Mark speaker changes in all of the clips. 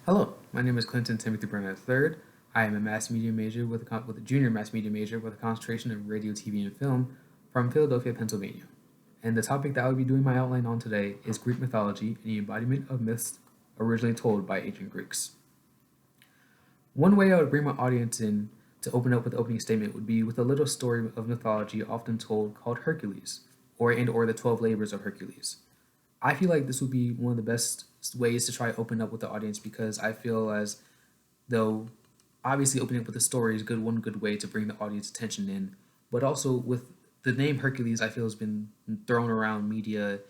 Speaker 1: Hello, my name is Clinton Timothy Burnett III. I am a mass media major with a junior mass media major with a concentration in radio, TV, and film from Philadelphia, Pennsylvania. And the topic that I will be doing my outline on today is Greek mythology and the embodiment of myths originally told by ancient Greeks. One way I would bring my audience in to open up with the opening statement would be with a little story of mythology often told called Hercules, or the 12 labors of Hercules. I feel like this would be one of the best ways to try to open up with the audience because I feel as though obviously opening up with a story is one good way to bring the audience attention in, but also with the name Hercules, I feel has been thrown around media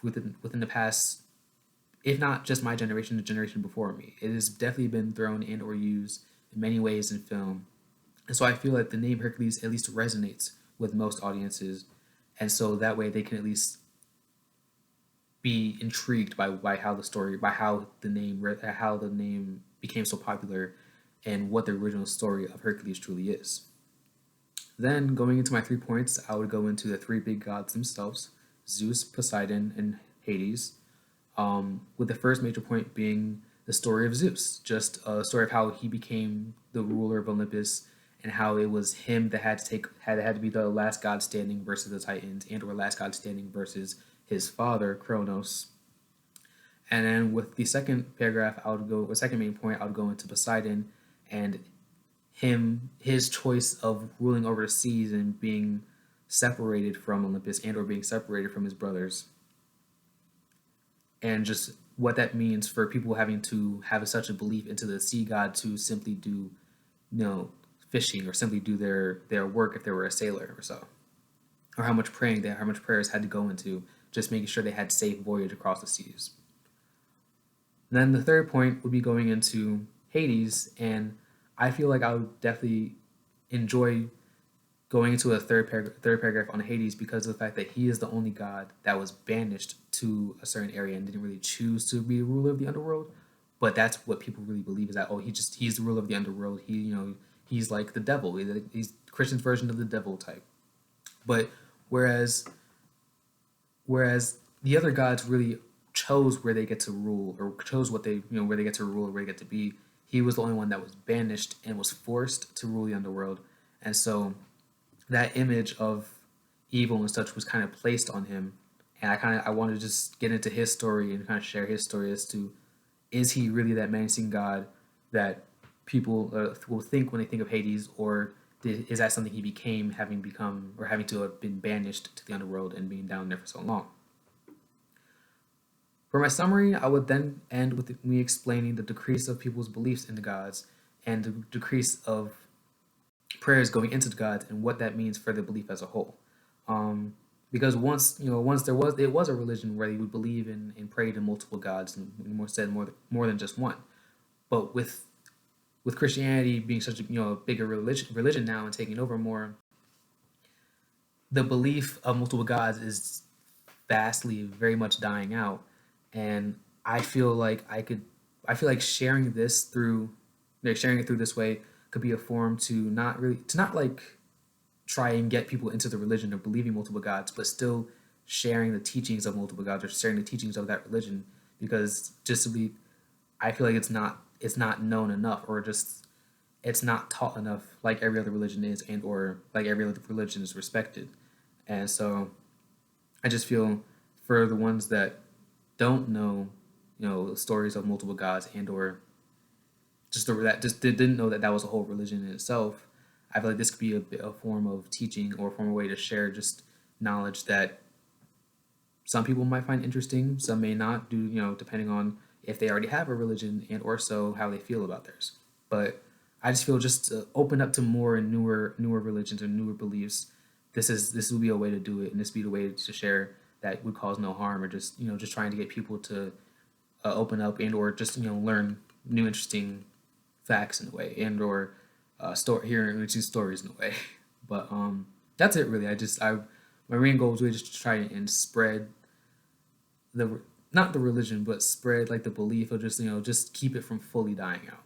Speaker 1: within the past, if not just my generation, the generation before me. It has definitely been thrown and or used in many ways in film, and so I feel like the name Hercules at least resonates with most audiences, and so that way they can at least be intrigued by how the story by how the name became so popular and what the original story of Hercules truly is. Then going into my 3 points, I would go into the three big gods themselves: Zeus, Poseidon, and Hades. With the first major point being the story of Zeus, just a story of how he became the ruler of Olympus and how it was him that had to be the last god standing versus the Titans, and or last god standing versus his father Kronos. And then with the second paragraph, I would go, the second main point, I would go into Poseidon and his choice of ruling over the seas and being separated from Olympus and or being separated from his brothers, and just what that means for people having to have such a belief into the sea god to simply do, fishing or simply do their work if they were a sailor or so, or how much prayers had to go into just making sure they had safe voyage across the seas. Then the third point would be going into Hades, and I feel like I would definitely enjoy going into a third paragraph on Hades because of the fact that he is the only god that was banished to a certain area and didn't really choose to be the ruler of the underworld. But that's what people really believe, is that he's the ruler of the underworld. He's like the devil. He's Christian's version of the devil type. But whereas whereas the other gods really chose where they get to rule, or chose what they where they get to rule or where they get to be. He was the only one that was banished and was forced to rule the underworld, and so that image of evil and such was kind of placed on him. And I wanted to just get into his story and kind of share his story as to, is he really that menacing god that people will think when they think of Hades, or is that something he became having to have been banished to the underworld and being down there for so long? For my summary, I would then end with me explaining the decrease of people's beliefs in the gods and the decrease of prayers going into the gods and what that means for the belief as a whole. Because once it was a religion where they would believe and pray to multiple gods, and more than just one. But with Christianity being such a bigger religion now and taking over more, the belief of multiple gods is vastly very much dying out, and I feel like sharing it through this way could be a form to not like try and get people into the religion of believing multiple gods, but still sharing the teachings of multiple gods or sharing the teachings of that religion, because just to be I feel like it's not known enough, or just it's not taught enough like every other religion is, and or like every other religion is respected. And so I just feel for the ones that don't know, stories of multiple gods, and or that just didn't know that that was a whole religion in itself. I feel like this could be a form of teaching or a form of way to share just knowledge that some people might find interesting, some may not, depending on if they already have a religion and or so how they feel about theirs. But I just feel just to open up to more and newer religions and newer beliefs. This will be a way to do it, and this will be the way to share that would cause no harm, or just trying to get people to open up and or just learn new interesting facts in a way, and or hearing interesting stories in a way. But that's it really. My main goal is really just to try and spread the not the religion, but spread like the belief of just keep it from fully dying out.